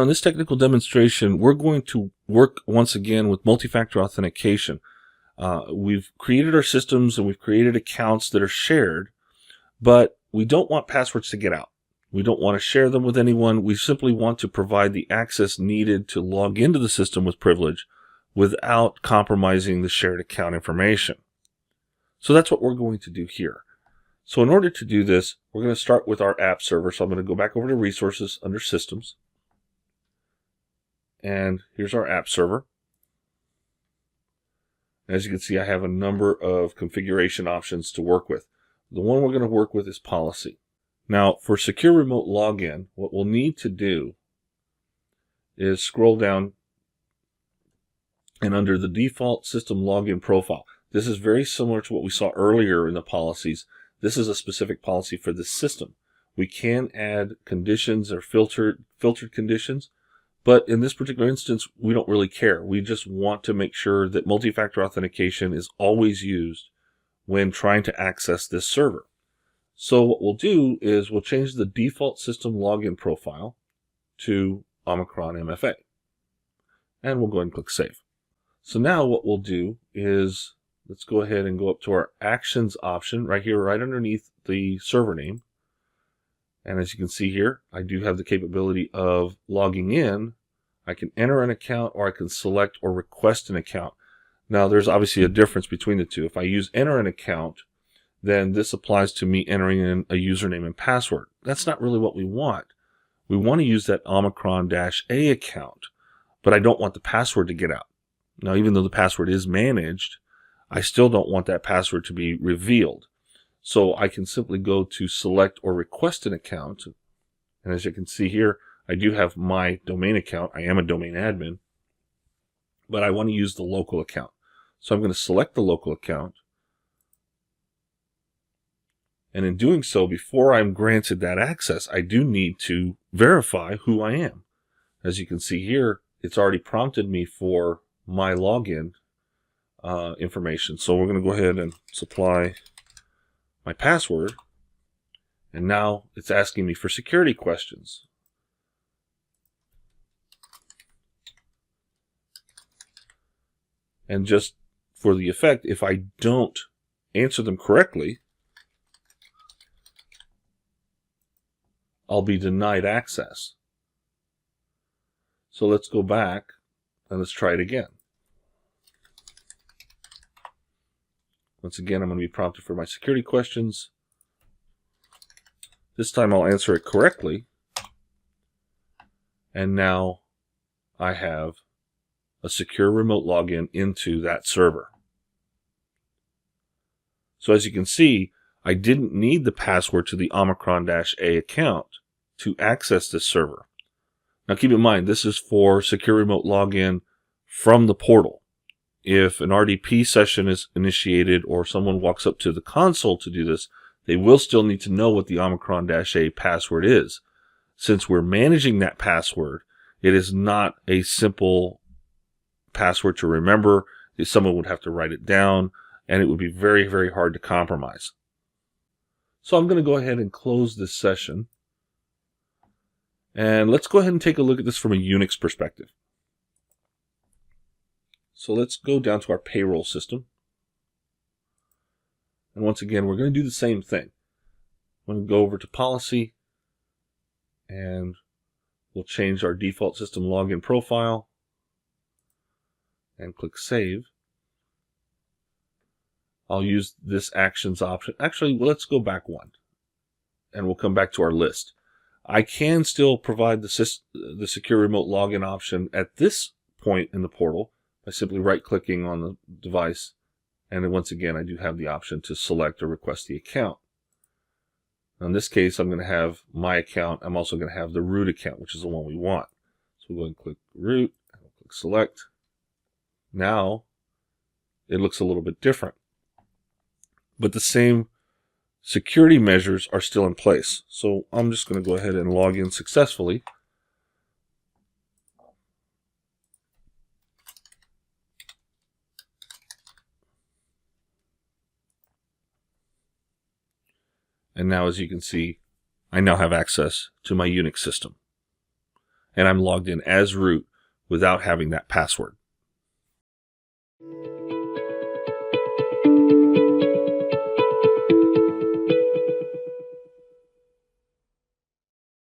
in this technical demonstration, we're going to work once again with multi-factor authentication. We've created our systems and we've created accounts that are shared, but we don't want passwords to get out. We don't want to share them with anyone. We simply want to provide the access needed to log into the system with privilege without compromising the shared account information. So that's what we're going to do here. So in order to do this, we're going to start with our app server. So I'm going to go back over to Resources under Systems. And here's our app server. As you can see, I have a number of configuration options to work with. The one we're going to work with is Policy. Now, for secure remote login, what we'll need to do is scroll down and under the default system login profile. This is very similar to what we saw earlier in the policies. This is a specific policy for this system. We can add conditions or filtered conditions, but in this particular instance, we don't really care. We just want to make sure that multi-factor authentication is always used when trying to access this server. So what we'll do is we'll change the default system login profile to Omicron MFA. And we'll go ahead and click Save. So now what we'll do is, let's go ahead and go up to our Actions option right here, right underneath the server name. And as you can see here, I do have the capability of logging in. I can enter an account, or I can select or request an account. Now, there's obviously a difference between the two. If I use enter an account, then this applies to me entering in a username and password. That's not really what we want. We want to use that Omicron-A account, but I don't want the password to get out. Now, even though the password is managed, I still don't want that password to be revealed. So I can simply go to select or request an account. And as you can see here, I do have my domain account. I am a domain admin, but I want to use the local account. So I'm going to select the local account. And in doing so, before I'm granted that access, I do need to verify who I am. As you can see here, it's already prompted me for my login information. So we're going to go ahead and supply my password. And now it's asking me for security questions. And just for the effect, if I don't answer them correctly, I'll be denied access. So let's go back and let's try it again. Once again, I'm going to be prompted for my security questions. This time I'll answer it correctly. And now I have a secure remote login into that server. So as you can see, I didn't need the password to the Omicron-A account to access this server. Now keep in mind, this is for secure remote login from the portal. If an RDP session is initiated or someone walks up to the console to do this, they will still need to know what the Omicron-A password is. Since we're managing that password, it is not a simple password to remember. Someone would have to write it down, and it would be very, very hard to compromise. So I'm going to go ahead and close this session. And let's go ahead and take a look at this from a Unix perspective. So let's go down to our payroll system. And once again, we're going to do the same thing. I'm going to go over to Policy, and we'll change our default system login profile, and click Save. I'll use this Actions option. Actually, let's go back one, and we'll come back to our list. I can still provide the secure remote login option at this point in the portal by simply right-clicking on the device. And then once again, I do have the option to select or request the account. Now in this case, I'm going to have my account. I'm also going to have the root account, which is the one we want. So we'll go ahead and click root, and we'll click select. Now it looks a little bit different, but the same security measures are still in place. So I'm just going to go ahead and log in successfully. And now, as you can see, I now have access to my Unix system. and I'm logged in as root without having that password.